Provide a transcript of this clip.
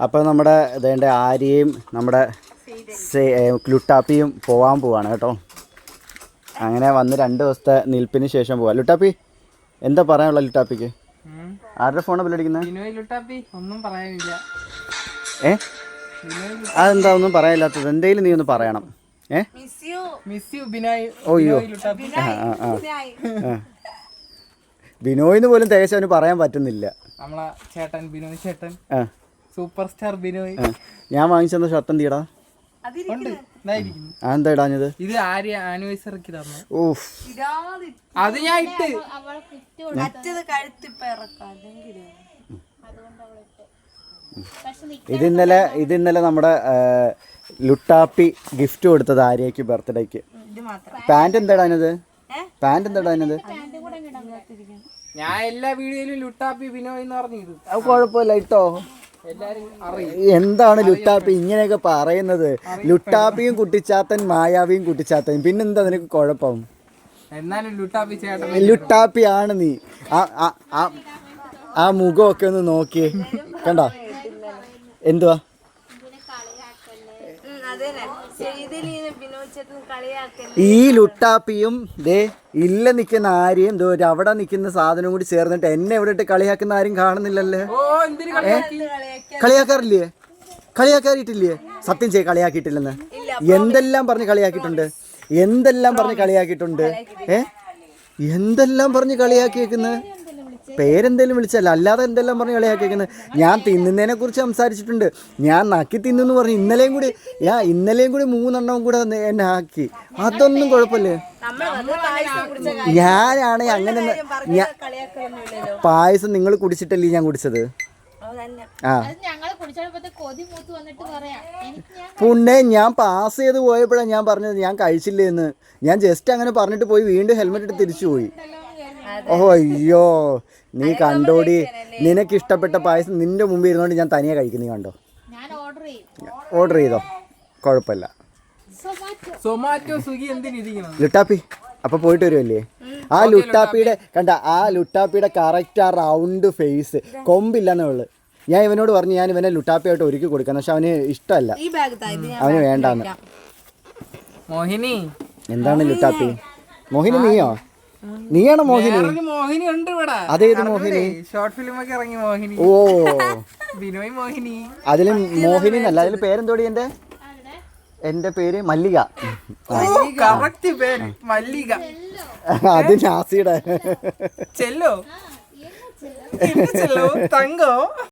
അപ്പോൾ നമ്മുടെ ഇതേൻ്റെ ആര്യയും നമ്മുടെ ലുട്ടാപ്പിയും പോകാൻ പോവാണ് കേട്ടോ. അങ്ങനെ വന്ന് 2 ദിവസത്തെ നിൽപ്പിന് ശേഷം പോവാം. ലുട്ടാപ്പി എന്താ പറയാനുള്ള ലുട്ടാപ്പിക്ക്? ആരുടെ ഫോണാണ് ബില്ലടിക്കുന്നത്? ഒന്നും പറയാനില്ല. അതെന്താ ഒന്നും പറയാനില്ലാത്തത്? എന്തെങ്കിലും നീ ഒന്ന് പറയണം. ഓയ്യോ ബിനോയിന്ന് പോലും തികച്ച് അവന് പറയാൻ പറ്റുന്നില്ല. നമ്മളെ ചേട്ടൻ ബിനോയ് ചേട്ടൻ, സൂപ്പർ സ്റ്റാർ ബിനോയ്. ഞാൻ വാങ്ങിച്ചെന്ന ഷർട്ട് എന്തിടാ? എന്താ ഇടാഞ്ഞത്? ഇത് ആര്യ ആനിവേഴ്സറിക്ക് തന്നു. അത് ഞാൻ ഇട്ട്. ഇതിന്നലെ നമ്മുടെ ലുട്ടാപ്പി ഗിഫ്റ്റ് കൊടുത്തത് ആര്യക്ക് ബർത്ത്ഡേക്ക്. പാന്റ് എന്താ ഇടാഞ്ഞത്? ഞാൻ എല്ലാ വീഡിയോയിലും ലുട്ടാപ്പി ബിനോയ് എന്ന് പറഞ്ഞത്. അത് കുഴപ്പമില്ല ഇട്ടോ. എന്താണ് ലുട്ടാപ്പി ഇങ്ങനെയൊക്കെ പറയുന്നത്? ലുട്ടാപ്പിയും കുട്ടിച്ചാത്തൻ, മായാവിയും കുട്ടിച്ചാത്തൻ, പിന്നെന്താ നിനക്ക് കുഴപ്പം? എന്നാലും ലുട്ടാപ്പി ചേട്ടൻ ലുട്ടാപ്പിയാണ് നീ. ആ മുഖമൊക്കെ ഒന്ന് നോക്കിയേ, കണ്ടോ? എന്തുവാ ഈ ലുട്ടാപ്പിയും ദേ ഇല്ല നിൽക്കുന്ന ആരെയും അവിടെ നിൽക്കുന്ന സാധനം കൂടി ചേർന്നിട്ട് എന്നെ ഇവിടെ ഇട്ട് കളിയാക്കുന്ന ആരും കാണുന്നില്ലല്ലേ? കളിയാക്കാറിയിട്ടില്ലേ? സത്യം ചെയ്യ കളിയാക്കിയിട്ടില്ലെന്ന്. എന്തെല്ലാം പറഞ്ഞ് കളിയാക്കിയിട്ടുണ്ട്. എന്തെല്ലാം പറഞ്ഞ് കളിയാക്കിയേക്കുന്നത്? പേരെന്തെങ്കിലും വിളിച്ചല്ല, അല്ലാതെ എന്തെല്ലാം പറഞ്ഞ് കളിയാക്കിയേക്കുന്നത്. ഞാൻ തിന്നുന്നതിനെ കുറിച്ച് സംസാരിച്ചിട്ടുണ്ട്. ഞാൻ നക്കി തിന്നു പറഞ്ഞു. ഇന്നലെയും കൂടി 3 എണ്ണവും കൂടെ എന്നെ ആക്കി. അതൊന്നും കുഴപ്പമില്ലേ? ഞാനാണ് അങ്ങനെ പായസം നിങ്ങൾ കുടിച്ചിട്ടല്ലേ ഞാൻ കുടിച്ചത്? പുണ്ണെ ഞാൻ പാസ് ചെയ്ത് പോയപ്പോഴാണ് ഞാൻ പറഞ്ഞത് ഞാൻ കഴിച്ചില്ലേന്ന്. ഞാൻ ജസ്റ്റ് അങ്ങനെ പറഞ്ഞിട്ട് പോയി, വീണ്ടും ഹെൽമെറ്റ് ഇട്ട് തിരിച്ചു പോയി. ഓഹോ അയ്യോ, നീ കണ്ടോടി, നിനക്ക് ഇഷ്ടപ്പെട്ട പായസം നിന്റെ മുമ്പിൽ ഇരുന്നോണ്ട് ഞാൻ തനിയെ കഴിക്കുന്നു. കണ്ടോ? ഓർഡർ ചെയ്തോ? കുഴപ്പമില്ല. ലുട്ടാപ്പി അപ്പൊ പോയിട്ട് വരുമല്ലേ? ആ ലുട്ടാപ്പിയുടെ കറക്റ്റ് ആ റൗണ്ട് ഫേസ്, കൊമ്പില്ലെന്നേ ഉള്ളു. ഞാൻ ഇവനോട് പറഞ്ഞു ഞാൻ ഇവനെ ലുട്ടാപ്പിയായിട്ട് ഒരുക്കി കൊടുക്കണം, പക്ഷെ അവന് ഇഷ്ടമല്ല, അവന് വേണ്ടാന്ന്. മോഹിനി എന്താണ് ലുട്ടാപ്പി? മോഹിനി നീയാണോ മോഹിനി? മോഹിനി ഉണ്ട് ഇവിടെ. അതേത് മോഹിനി? ഷോർട്ട് ഫിലിം ഒക്കെ ഇറങ്ങി മോഹിനി. ഓ ബിനോയ് മോഹിനി. അതിലും മോഹിനി എന്നല്ല, അതിൽ പേരെന്തോടി? എന്റെ പേര് മല്ലിക. കറക്റ്റ് പേര് മല്ലിക. അത് നാസിയുടെ ചെല്ലോ തങ്കോ.